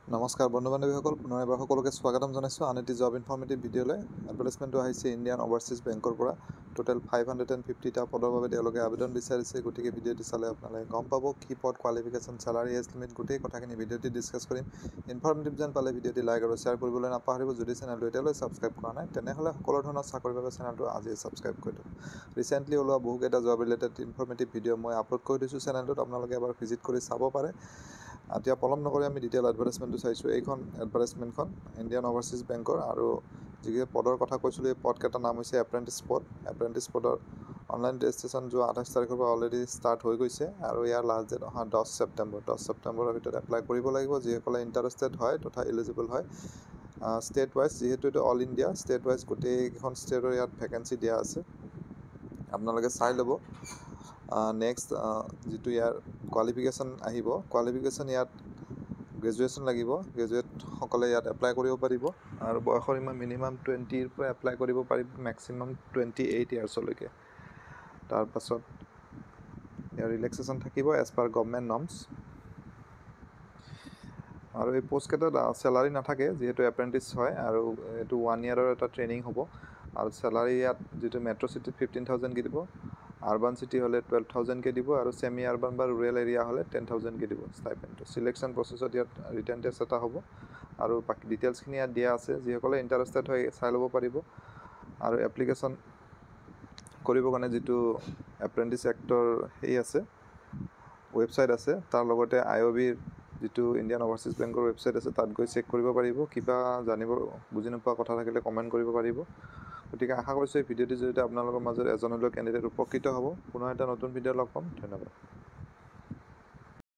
নমস্কাৰ বন্ধু বান্ধৱীসকল, পুনৰ এবাৰ সকলোকে স্বাগতম জনাইছোঁ আন এটি জব ইনফৰ্মেটিভ ভিডিঅ'লৈ। এডভাৰটাইজমেণ্টটো আহিছে ইণ্ডিয়ান অভাৰচিজ বেংকৰ পৰা। টোটেল 550টা পদৰ বাবে তেওঁলোকে আবেদন বিচাৰিছে। গতিকে ভিডিঅ'টি চালে আপোনালোকে গম পাব কি পদ, কোৱালিফিকেশ্যন, চেলাৰী, এজ লিমিট গোটেই কথাখিনি ভিডিঅ'টি ডিছকাছ কৰিম। ইনফৰ্মেটিভ যেন পালে ভিডিঅ'টি লাইক আৰু শ্বেয়াৰ কৰিবলৈ নাপাহৰিব। যদি চেনেলটো এতিয়ালৈ ছাবস্ক্ৰাইব কৰা নাই তেনেহ'লে সকলো ধৰণৰ চাকৰিৰ বাবে চেনেলটো আজিয়ে ছাবস্ক্ৰাইব কৰি দিয়ক। ৰিচেণ্টলি ওলোৱা বহুকেইটা জব ৰিলেটেড ইনফৰ্মেটিভ ভিডিঅ' মই আপলোড কৰি দিছোঁ চেনেলটোত, আপোনালোকে এবাৰ ভিজিট কৰি চাব পাৰে। এতিয়া পলম নকৰি আমি ডিটেইল এডভাৰটাইজমেণ্টটো চাইছোঁ। এইখন এডভাৰটাইজমেণ্টখন ইণ্ডিয়ান অভাৰচিজ বেংকৰ, আৰু যিকেইটা পদৰ কথা কৈছিলোঁ এই পদকেইটাৰ নাম হৈছে এপ্ৰেণ্টিছ পদ। এপ্ৰেণ্টিছ পদৰ অনলাইন ৰেজিষ্ট্ৰেশ্যন যোৱা 28 তাৰিখৰ পৰা অলৰেডি ষ্টাৰ্ট হৈ গৈছে, আৰু ইয়াৰ লাষ্ট ডেট অহা 10 ছেপ্টেম্বৰৰ ভিতৰত এপ্লাই কৰিব লাগিব যিসকলে ইণ্টাৰেষ্টেড হয় তথা এলিজিবল হয়। ষ্টেট ৱাইজ, যিহেতু এইটো অল ইণ্ডিয়া, ষ্টেট ৱাইজ গোটেইকেইখন ষ্টেটৰ ইয়াত ভেকেঞ্চি দিয়া আছে, আপোনালোকে চাই ল'ব। নেক্সট যিটো ইয়াৰ কোৱালিফিকেশ্যন আহিব, কোৱালিফিকেশ্যন ইয়াত গ্ৰেজুৱেশ্যন লাগিব। গ্ৰেজুৱেটসকলে ইয়াত এপ্লাই কৰিব পাৰিব, আৰু বয়সৰ সীমা মিনিমাম 20ৰ পৰা এপ্লাই কৰিব পাৰিব, মেক্সিমাম 28 ইয়াৰ্ছলৈকে। তাৰপাছত ইয়াৰ ৰিলেক্সেশ্যন থাকিব এজ পাৰ গভৰ্ণমেণ্ট নৰ্মছ। আৰু এই পষ্টকেইটাত চেলাৰী নাথাকে যিহেতু এপ্ৰেণ্টিছ হয়, আৰু এইটো 1 ইয়াৰৰ এটা ট্ৰেইনিং হ'ব। আৰু চেলাৰী ইয়াত যিটো মেট্ৰ' চিটিত 15,000কৈ দিব, আৰ্বান চিটি হ'লে 12,000কৈ দিব, আৰু ছেমি আৰ্বান বা ৰুৰেল এৰিয়া হ'লে 10,000কৈ দিব ষ্টাইপেণ্ডটো। চিলেকশ্যন প্ৰচেছত ইয়াত ৰিটেন টেষ্ট এটা হ'ব, আৰু বাকী ডিটেইলছখিনি ইয়াত দিয়া আছে, যিসকলে ইণ্টাৰেষ্টেড হয় চাই ল'ব পাৰিব। আৰু এপ্লিকেশ্যন কৰিবৰ কাৰণে যিটো এপ্ৰেণ্টিছ এক্টৰ আছে ৱেবছাইট আছে, তাৰ লগতে IOBৰ যিটো ইণ্ডিয়ান অভাৰচিজ বেংকৰ ৱেবছাইট আছে তাত গৈ চেক কৰিব পাৰিব। কিবা বুজি নোপোৱা কথা থাকিলে কমেণ্ট কৰিব পাৰিব। গতিকে আশা কৰিছোঁ এই ভিডিঅ'টিৰ জৰিয়তে আপোনালোকৰ মাজত এজন হ'লেও কেণ্ডিডেট উপকৃত হ'ব। পুনৰ এটা নতুন ভিডিঅ' লগ পাম। ধন্যবাদ।